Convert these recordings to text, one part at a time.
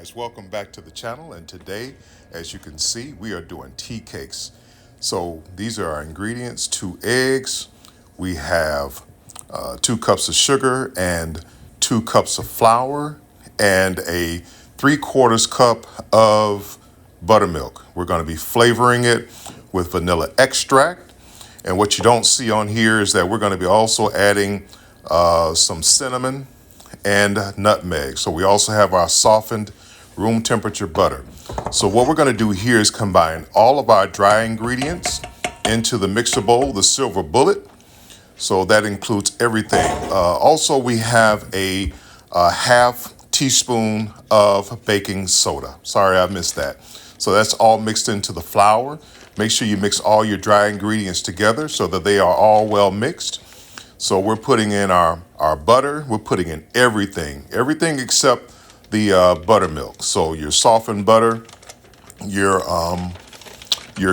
guys, welcome back to the channel, and today, as you can see, we are doing tea cakes. So these are our ingredients: 2 eggs, we have 2 cups of sugar and 2 cups of flour, and a 3/4 cup of buttermilk. We're going to be flavoring it with vanilla extract, and what you don't see on here is that we're going to be also adding some cinnamon and nutmeg. So we also have our softened room temperature butter. So what we're going to do here is combine all of our dry ingredients into the mixer bowl, the silver bullet. So that includes everything. Also, we have a half teaspoon of baking soda. Sorry, I missed that. So that's all mixed into the flour. Make sure you mix all your dry ingredients together so that they are all well mixed. So we're putting in our butter, we're putting in everything except the buttermilk. So your softened butter, your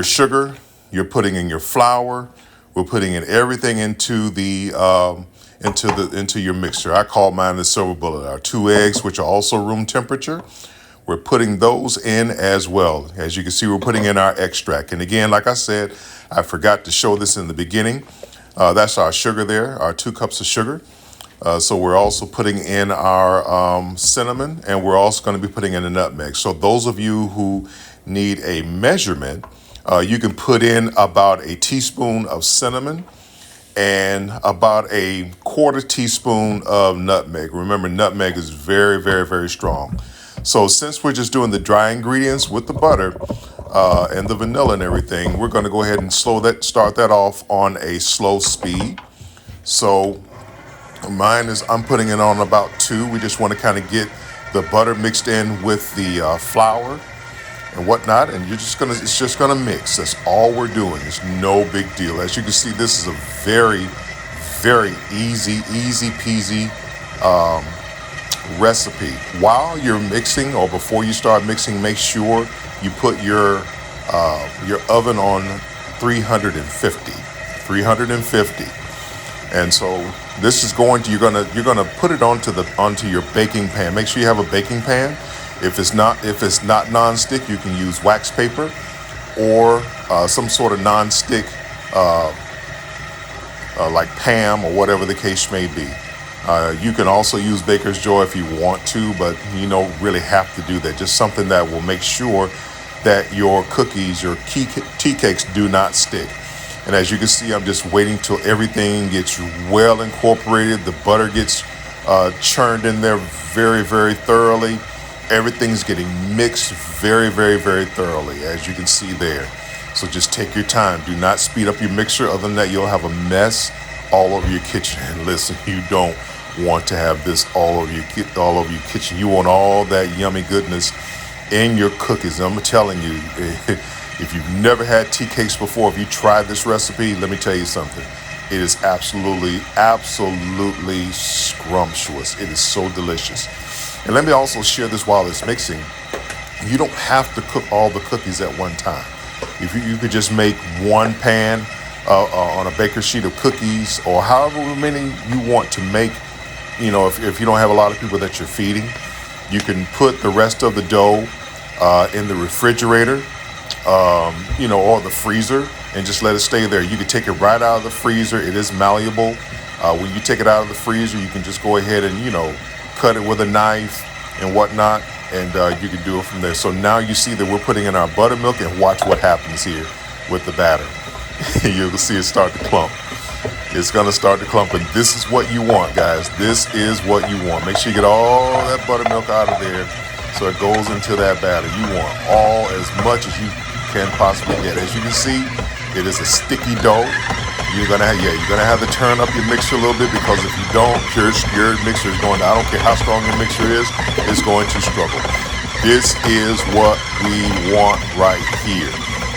sugar, you're putting in your flour, we're putting in everything into the into your mixture. I call mine the silver bullet. Our 2 eggs, which are also room temperature, we're putting those in as well. As you can see, we're putting in our extract. And again, like I said, I forgot to show this in the beginning. That's our sugar there, our 2 cups of sugar. So we're also putting in our cinnamon, and we're also going to be putting in a nutmeg. So those of you who need a measurement, you can put in about a teaspoon of cinnamon and about a 1/4 teaspoon of nutmeg. Remember, nutmeg is very, very, very strong. So since we're just doing the dry ingredients with the butter and the vanilla and everything, we're going to go ahead and start that off on a slow speed. So I'm putting it on about 2. We just want to kind of get the butter mixed in with the flour and whatnot, and it's just gonna mix. That's all we're doing. It's no big deal. As you can see, this is a very, very easy peasy recipe. While you're mixing, or before you start mixing, make sure you put your oven on 350. And so this is you're gonna put it onto your baking pan. Make sure you have a baking pan. If it's not nonstick, you can use wax paper or some sort of nonstick like Pam or whatever the case may be. You can also use Baker's Joy if you want to, but you don't really have to do that. Just something that will make sure that your cookies, your tea cakes, do not stick. And as you can see, I'm just waiting till everything gets well incorporated. The butter gets churned in there very, very thoroughly. Everything's getting mixed very, very, very thoroughly, as you can see there. So just take your time. Do not speed up your mixture. Other than that, you'll have a mess all over your kitchen. And listen, you don't want to have this all over your kitchen. You want all that yummy goodness in your cookies. And I'm telling you, if you've never had tea cakes before, if you tried this recipe, let me tell you something. It is absolutely scrumptious. It is so delicious. And let me also share this while it's mixing. You don't have to cook all the cookies at one time. If you could just make one pan on a baker's sheet of cookies, or however many you want to make. If you don't have a lot of people that you're feeding, you can put the rest of the dough in the refrigerator, or the freezer, and just let it stay there. You can take it right out of the freezer. It is malleable. When you take it out of the freezer, you can just go ahead and, cut it with a knife and whatnot, and you can do it from there. So now you see that we're putting in our buttermilk, and watch what happens here with the batter. You'll see it start to clump. It's going to start to clump, and this is what you want, guys. This is what you want. Make sure you get all that buttermilk out of there so it goes into that batter. You want as much as you can possibly get. As you can see, it is a sticky dough. You're gonna have to turn up your mixer a little bit, because if you don't, your mixer is going to, I don't care how strong your mixer is, it's going to struggle. This is what we want right here.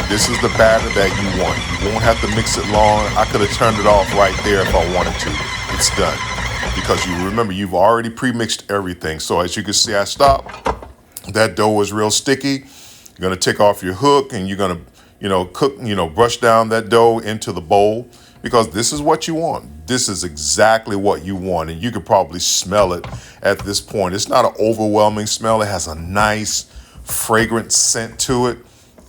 This is the batter that you want. You won't have to mix it long. I could have turned it off right there if I wanted to. It's done. Because you remember, you've already pre-mixed everything. So as you can see, I stopped. That dough is real sticky. You're going to take off your hook, and you're going to cook, brush down that dough into the bowl, because this is what you want. This is exactly what you want. And you could probably smell it at this point. It's not an overwhelming smell. It has a nice fragrant scent to it.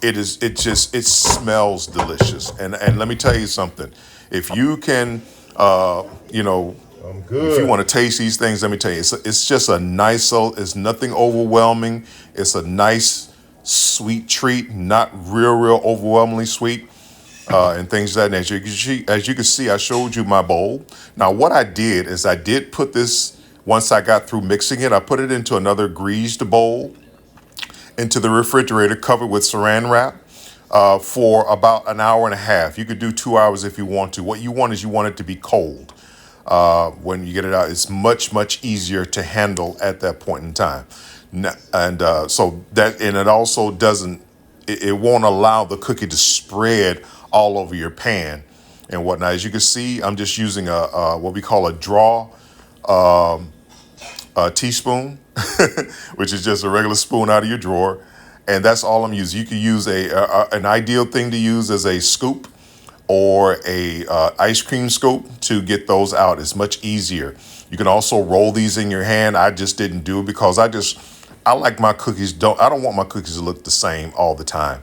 It smells delicious. And let me tell you something. If you can, I'm if you good. want to taste these things, let me tell you, it's just a nice, so it's nothing overwhelming. It's a nice, sweet treat, not real overwhelmingly sweet, and things of that nature. As you can see, I showed you my bowl. Now, what I did is I did put this, once I got through mixing it, I put it into another greased bowl, into the refrigerator, covered with saran wrap, for about an hour and a half. You could do 2 hours if you want to. What you want is you want it to be cold. When you get it out, it's much easier to handle at that point in time. And it also doesn't, it won't allow the cookie to spread all over your pan and whatnot. As you can see, I'm just using what we call a draw teaspoon, which is just a regular spoon out of your drawer. And that's all I'm using. You can use an ideal thing to use as a scoop, or a ice cream scoop to get those out. It's much easier. You can also roll these in your hand. I just didn't do it because I like my cookies. I don't want my cookies to look the same all the time,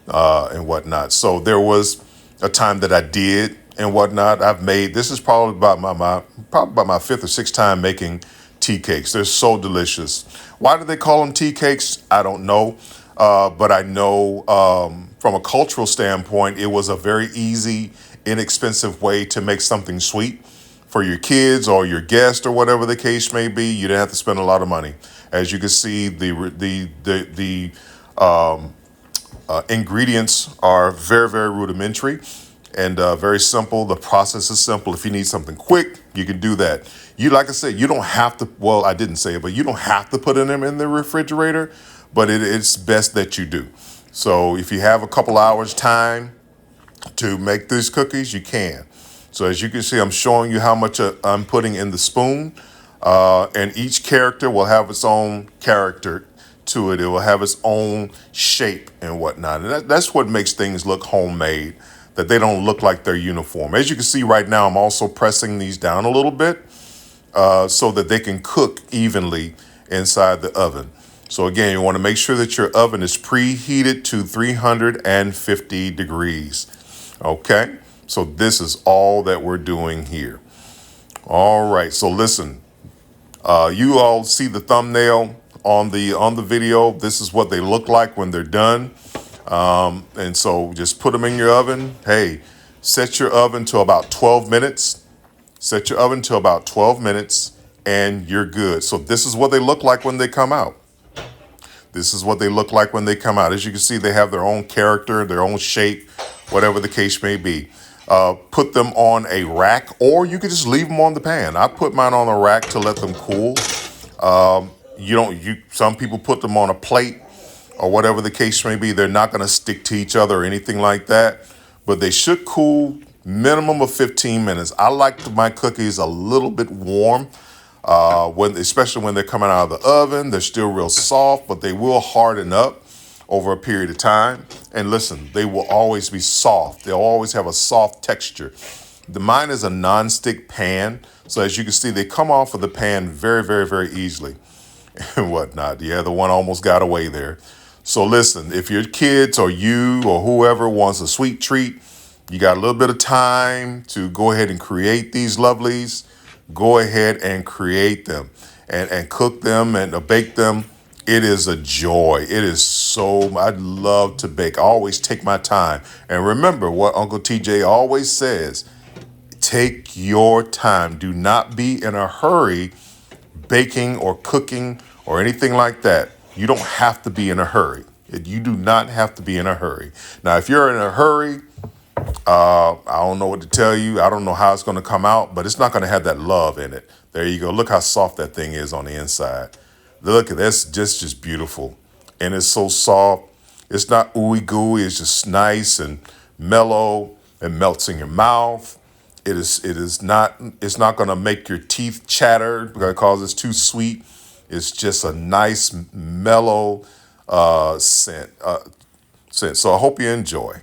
and whatnot. So there was a time that I did and whatnot. This is probably about my fifth or sixth time making tea cakes. They're so delicious. Why do they call them tea cakes? I don't know. But I know, from a cultural standpoint, it was a very easy, inexpensive way to make something sweet for your kids or your guests or whatever the case may be. You didn't have to spend a lot of money. As you can see, the ingredients are very rudimentary and very simple. The process is simple. If you need something quick, you can do that. Like I said, you don't have to. Well, I didn't say it, but you don't have to put them in the refrigerator. But it's best that you do. So if you have a couple hours time to make these cookies, you can. So as you can see, I'm showing you how much I'm putting in the spoon, and each character will have its own character to it. It will have its own shape and whatnot. And that's what makes things look homemade, that they don't look like they're uniform. As you can see right now, I'm also pressing these down a little bit, so that they can cook evenly inside the oven. So again, you want to make sure that your oven is preheated to 350 degrees. Okay, so this is all that we're doing here. All right, so listen, you all see the thumbnail on the video. This is what they look like when they're done. And so just put them in your oven. Hey, set your oven to about 12 minutes. Set your oven to about 12 minutes and you're good. So this is what they look like when they come out. This is what they look like when they come out. As you can see, they have their own character, their own shape, whatever the case may be. Put them on a rack, or you could just leave them on the pan. I put mine on a rack to let them cool. Some people put them on a plate or whatever the case may be. They're not going to stick to each other or anything like that, but they should cool minimum of 15 minutes. I like my cookies a little bit warm. Especially when they're coming out of the oven, they're still real soft, but they will harden up over a period of time. And listen, they will always be soft. They'll always have a soft texture. Mine is a non-stick pan, so as you can see, they come off of the pan very easily and whatnot. Yeah, the one almost got away there. So listen, if your kids or you or whoever wants a sweet treat, you got a little bit of time to go ahead and create these lovelies. Go ahead and create them and cook them and bake them. It is a joy. I love to bake. I always take my time. And remember what Uncle TJ always says, take your time. Do not be in a hurry baking or cooking or anything like that. You don't have to be in a hurry. You do not have to be in a hurry. Now, if you're in a hurry, I don't know what to tell you. I don't know how it's going to come out, but it's not going to have that love in it. There you go. Look how soft that thing is on the inside. Look at that's just beautiful. And it's so soft. It's not ooey gooey. It's just nice and mellow. It melts in your mouth. It's not going to make your teeth chatter because it's too sweet. It's just a nice mellow scent. So I hope you enjoy.